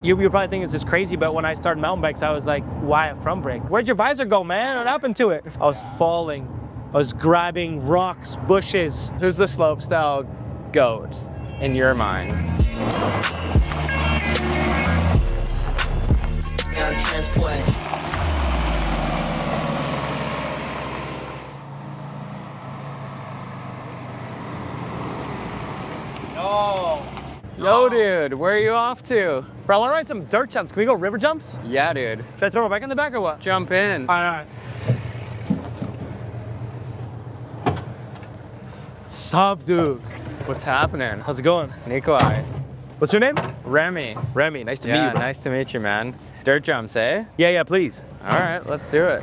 You probably think it's just crazy, but when I started mountain bikes, I was like, why a front brake? Where'd your visor go, man? What happened to it? I was falling. I was grabbing rocks, bushes. Who's the slopestyle GOAT in your mind? Yo, dude, where are you off to? Bro, I want to ride some dirt jumps. Can we go river jumps? Yeah, dude. Should I throw my bike in the back or what? Jump in. All right. Sup, dude? What's happening? How's it going? Nicholi. What's your name? Remy. Remy. Nice to meet you, Yeah, bro. nice to meet you, man. Dirt jumps, eh? Yeah, please. All right, let's do it.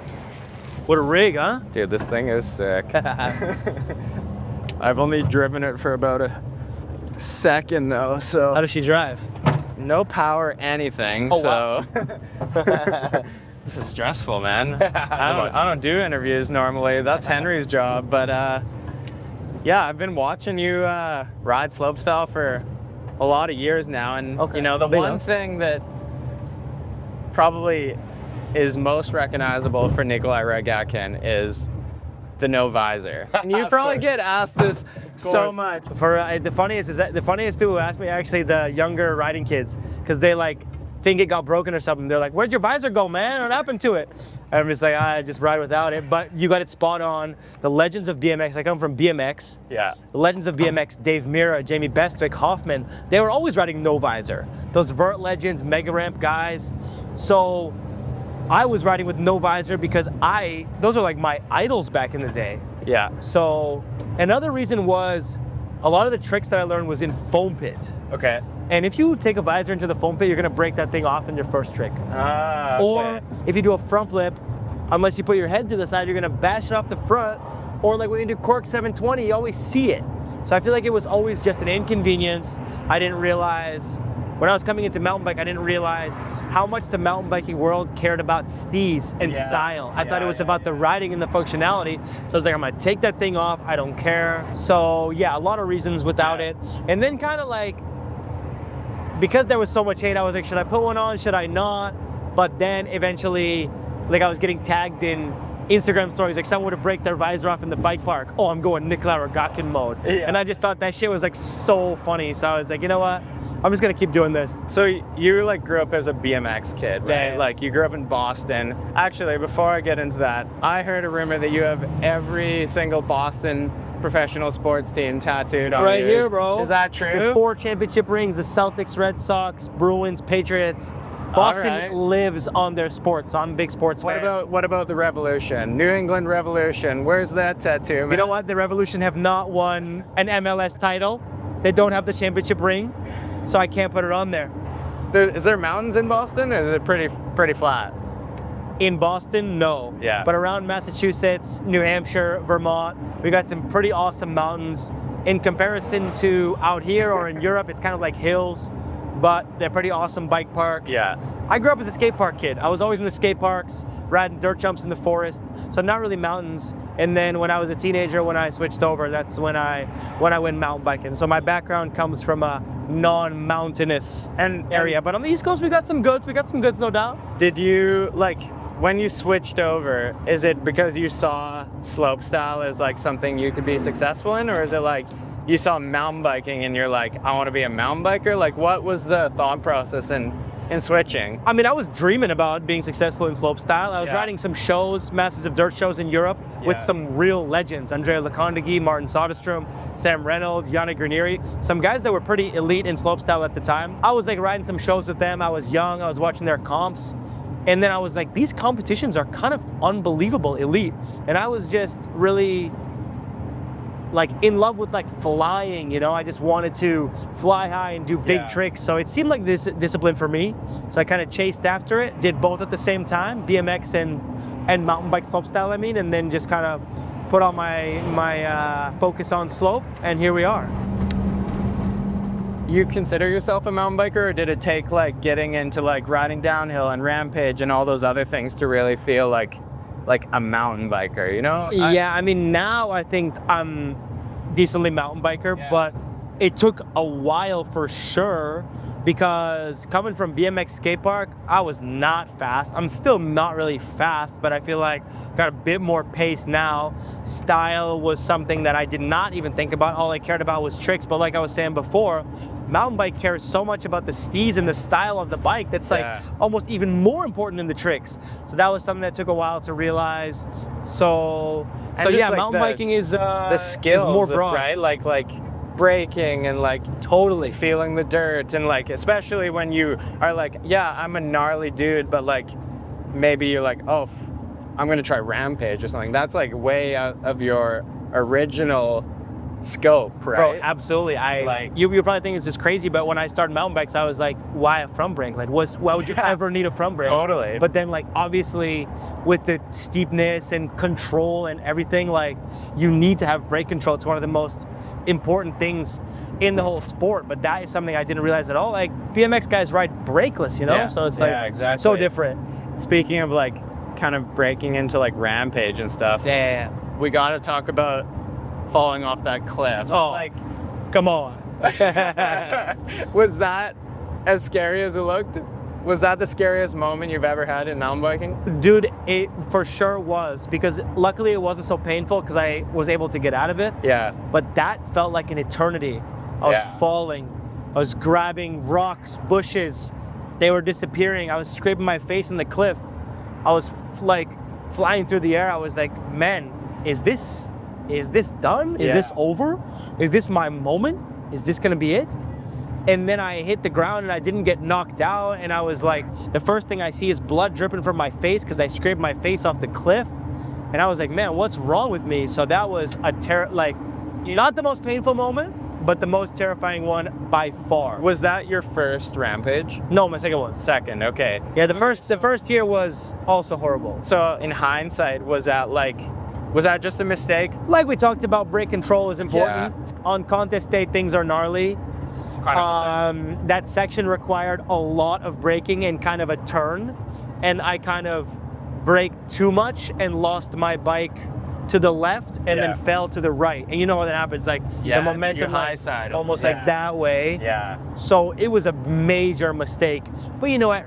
What a rig, huh? Dude, this thing is sick. I've only driven it for about a second though, so How does she drive? no power anything. Oh, so wow. this is stressful, man. I don't do interviews normally. That's Henry's job, but yeah, I've been watching you ride slopestyle for a lot of years now, and Okay. you know, the Big one enough. thing that probably is most recognizable for Nicholi Rogatkin is the no visor. And you Of probably course. get asked this so course. much. For the funniest is that the funniest people who ask me are actually the younger riding kids, because they like think it got broken or something. They're like, "Where'd your visor go, man? What happened to it?" And I'm just like, "I just ride without it." But you got it spot on. The legends of BMX. I come from BMX. Yeah. The legends of BMX, Dave Mira, Jamie Bestwick, Hoffman, they were always riding no visor. Those vert legends, mega ramp guys. So I was riding with no visor because those are like my idols back in the day. Yeah. So another reason was a lot of the tricks that I learned was in foam pit. Okay. And if you take a visor into the foam pit, you're gonna break that thing off in your first trick. Or if you do a front flip, unless you put your head to the side, you're gonna bash it off the front. Or like when you do cork 720, you always see it. So I feel like it was always just an inconvenience. I didn't realize, when I was coming into mountain bike, I didn't realize how much the mountain biking world cared about steez and Yeah. style. I thought it was Yeah, about the riding and the functionality. So I was like, I'm gonna take that thing off, I don't care. So yeah, a lot of reasons without it. And then kind of like, because there was so much hate, I was like, should I put one on, should I not? But then eventually, like I was getting tagged in Instagram stories, like someone would break their visor off in the bike park. Oh, I'm going Nicholi Rogatkin mode. Yeah. And I just thought that shit was like so funny. So I was like, you know what? I'm just gonna keep doing this. So you like grew up as a BMX kid, right? Yeah. Like you grew up in Boston. Actually, before I get into that, I heard a rumor that you have every single Boston professional sports team tattooed on Right you. here, bro. Is that The true? 4 championship rings, the Celtics, Red Sox, Bruins, Patriots. Boston right. lives on their sports, so I'm a big sports fan. What about the Revolution? New England Revolution. Where's that tattoo, man? You know what? The Revolution have not won an MLS title. They don't have the championship ring, so I can't put it on there. Is there mountains in Boston, or is it pretty flat? In Boston, no. Yeah. But around Massachusetts, New Hampshire, Vermont, we got some pretty awesome mountains. In comparison to out here or in Europe, it's kind of like hills, but they're pretty awesome bike parks. Yeah. I grew up as a skate park kid. I was always in the skate parks, riding dirt jumps in the forest, so not really mountains. And then when I was a teenager, when I switched over, that's when I went mountain biking. So my background comes from a non-mountainous area. But on the East Coast, we got some goods. We got some goods, no doubt. Did you, like, when you switched over, is it because you saw slopestyle as like something you could be successful in, or is it like you saw mountain biking and you're like, I want to be a mountain biker? Like, what was the thought process in switching? I mean, I was dreaming about being successful in slopestyle. I was Yeah. riding some shows, Masters of Dirt shows in Europe with Yeah. some real legends. Andrea Lecondagui, Martin Soderstrom, Sam Reynolds, Yannick Granieri. Some guys that were pretty elite in slopestyle at the time. I was like riding some shows with them. I was young. I was watching their comps. And then I was like, these competitions are kind of unbelievable elite. And I was just really like in love with like flying, you know. I just wanted to fly high and do big Yeah. tricks. So it seemed like this discipline for me. So I kind of chased after it, did both at the same time, BMX and mountain bike slopestyle, I mean, and then just kind of put all my focus on slope, and here we are. You consider yourself a mountain biker, or did it take like getting into like riding downhill and Rampage and all those other things to really feel like a mountain biker, you know? Yeah, I mean, now I think I'm decently mountain biker, Yeah. but it took a while for sure because coming from BMX skate park, I was not fast. I'm still not really fast, but I feel like got a bit more pace now. Style was something that I did not even think about. All I cared about was tricks. But like I was saying before, mountain bike cares so much about the steez and the style of the bike that's like almost even more important than the tricks. So that was something that took a while to realize. So yeah, like mountain biking is the skills, is more broad, right? Like braking and like totally feeling the dirt, and like especially when you are like, yeah, I'm a gnarly dude, but like maybe you're like, oh, I'm gonna try Rampage or something. That's like way out of your original scope, right? Bro, absolutely. You probably think it's just crazy, but when I started mountain bikes, I was like, why a front brake? Like, why would you ever need a front brake? Totally. But then, like, obviously, with the steepness and control and everything, like, you need to have brake control. It's one of the most important things in the whole sport. But that is something I didn't realize at all. Like, BMX guys ride brakeless, you know? Yeah. So it's like exactly. so different. Speaking of like kind of breaking into like Rampage and stuff, we got to talk about falling off that cliff. Oh, like, come on. Was that as scary as it looked? Was that the scariest moment you've ever had in mountain biking? Dude, it for sure was, because luckily it wasn't so painful because I was able to get out of it. Yeah. But that felt like an eternity. I was falling. I was grabbing rocks, bushes. They were disappearing. I was scraping my face in the cliff. I was like flying through the air. I was like, man, is this done? Is this over? Is this my moment? Is this gonna be it? And then I hit the ground and I didn't get knocked out, and I was like, the first thing I see is blood dripping from my face because I scraped my face off the cliff. And I was like, man, what's wrong with me? So that was not the most painful moment, but the most terrifying one by far. Was that your first Rampage? No, my second one. Second, okay. Yeah, the first year was also horrible. So in hindsight, was that just a mistake? Like we talked about, brake control is important. On contest day, things are gnarly. That section required a lot of braking and kind of a turn, and I kind of braked too much and lost my bike to the left and then fell to the right. And you know what that happens, like the momentum high side, almost like that way. Yeah. So it was a major mistake. But you know, at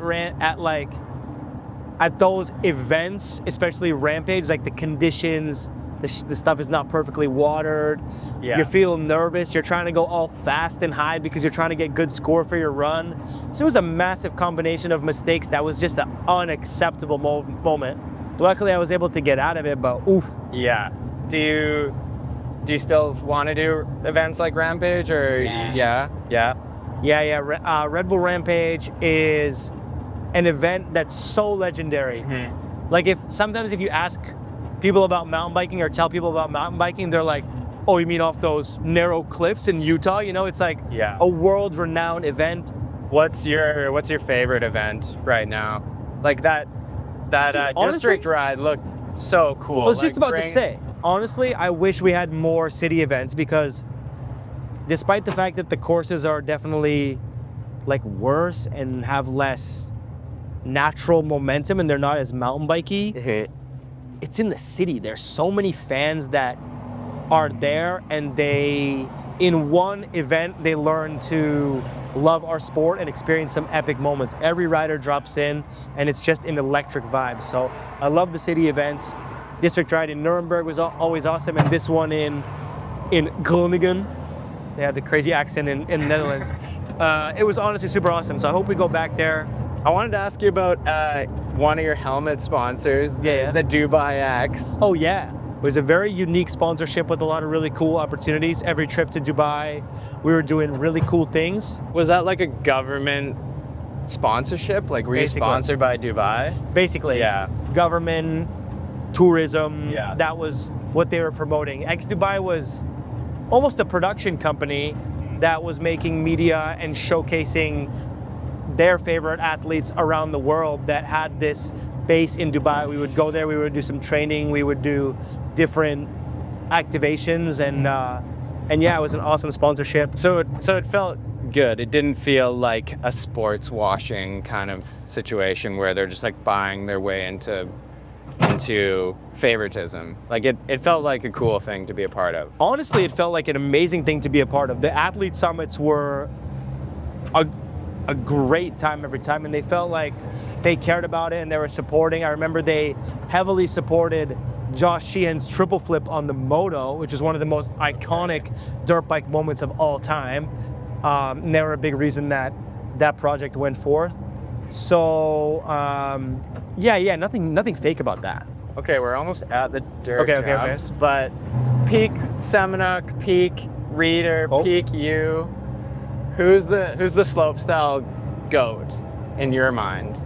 those events, especially Rampage, like the conditions, the stuff is not perfectly watered. Yeah. You're feeling nervous. You're trying to go all fast and high because you're trying to get good score for your run. So it was a massive combination of mistakes that was just an unacceptable moment. Luckily, I was able to get out of it, but oof. Yeah. Do you still want to do events like Rampage, or yeah? Red Bull Rampage is an event that's so legendary. Mm-hmm. Like sometimes if you ask people about mountain biking or tell people about mountain biking, they're like, oh, you mean off those narrow cliffs in Utah? You know, it's like a world-renowned event. What's your favorite event right now? Like that honestly, district ride looked so cool. I was just about to say, honestly, I wish we had more city events, because despite the fact that the courses are definitely like worse and have less natural momentum and they're not as mountain bikey, it's in the city. There's so many fans that are there, and in one event, they learn to love our sport and experience some epic moments. Every rider drops in, and it's just an electric vibe. So I love the city events. District ride in Nuremberg was always awesome, and this one in Groningen, they had the crazy accent in the Netherlands. It was honestly super awesome. So I hope we go back there. I wanted to ask you about one of your helmet sponsors, the Dubai X. Oh yeah. It was a very unique sponsorship with a lot of really cool opportunities. Every trip to Dubai, we were doing really cool things. Was that like a government sponsorship? Like, were you sponsored by Dubai? Basically, government, tourism, that was what they were promoting. X Dubai was almost a production company that was making media and showcasing their favorite athletes around the world that had this base in Dubai. We would go there, we would do some training, we would do different activations, and it was an awesome sponsorship. So it felt good. It didn't feel like a sports washing kind of situation where they're just like buying their way into favoritism. Like it felt like a cool thing to be a part of. Honestly, it felt like an amazing thing to be a part of. The athlete summits were a great time every time, and they felt like they cared about it and they were supporting. I remember they heavily supported Josh Sheehan's triple flip on the moto, which is one of the most iconic dirt bike moments of all time. And they were a big reason that that project went forth. So yeah, nothing fake about that. Okay, we're almost at the dirt Okay. jobs, but peak Seminuk, peak Reader, peak you. Who's the slopestyle GOAT in your mind?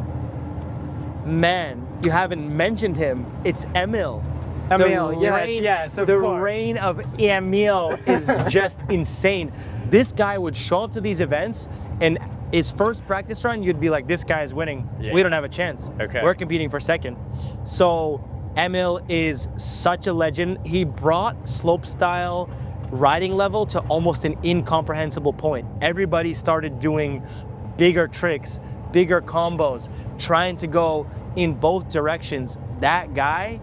Man, you haven't mentioned him. It's Emil. Emil, yes, of the course. reign of Emil is just insane. This guy would show up to these events, and his first practice run, you'd be like, this guy is winning. Yeah. We don't have a chance. Okay. We're competing for second. So Emil is such a legend. He brought slopestyle riding level to almost an incomprehensible point. Everybody started doing bigger tricks, bigger combos, trying to go in both directions. That guy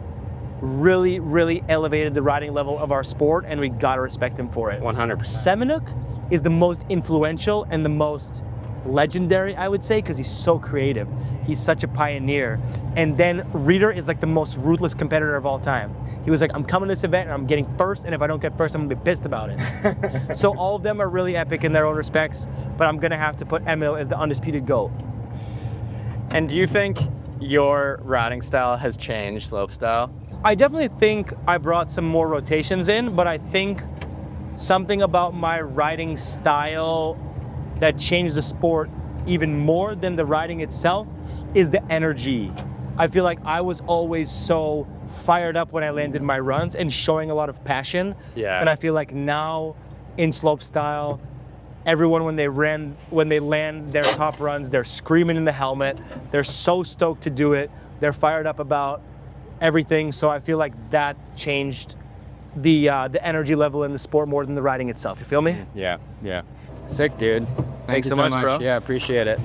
really, really elevated the riding level of our sport, and we gotta respect him for it. 100%. Seminuk is the most influential and the most legendary, I would say, because he's so creative. He's such a pioneer. And then Reader is like the most ruthless competitor of all time. He was like, I'm coming to this event and I'm getting first, and if I don't get first, I'm gonna be pissed about it. So all of them are really epic in their own respects, but I'm gonna have to put Emil as the undisputed GOAT. And do you think your riding style has changed slopestyle? I definitely think I brought some more rotations in, but I think something about my riding style that changed the sport even more than the riding itself is the energy. I feel like I was always so fired up when I landed my runs and showing a lot of passion. Yeah. And I feel like now in slopestyle, everyone when they land their top runs, they're screaming in the helmet. They're so stoked to do it. They're fired up about everything. So I feel like that changed the energy level in the sport more than the riding itself. You feel me? Yeah. Sick, dude. Thanks you so much, bro. Yeah, appreciate it.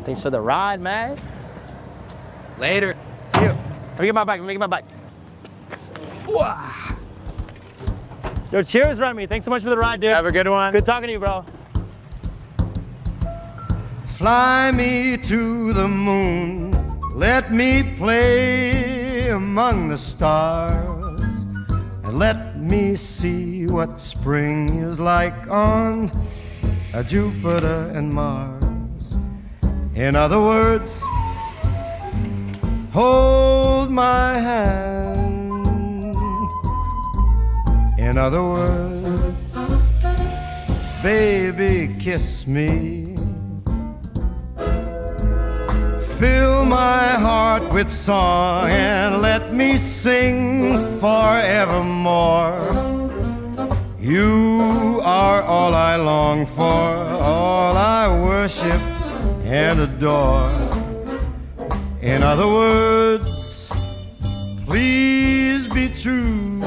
Thanks for the ride, man. Later. See you. Let me get my bike. Wow. Yo, cheers, Remy. Thanks so much for the ride, dude. Have a good one. Good talking to you, bro. Fly me to the moon, let me play among the stars, and let me see what spring is like on Jupiter and Mars. In other words, hold my hand. In other words, baby, kiss me. Fill my heart with song and let me sing forevermore. You are all I long for, all I worship and adore. In other words, please be true.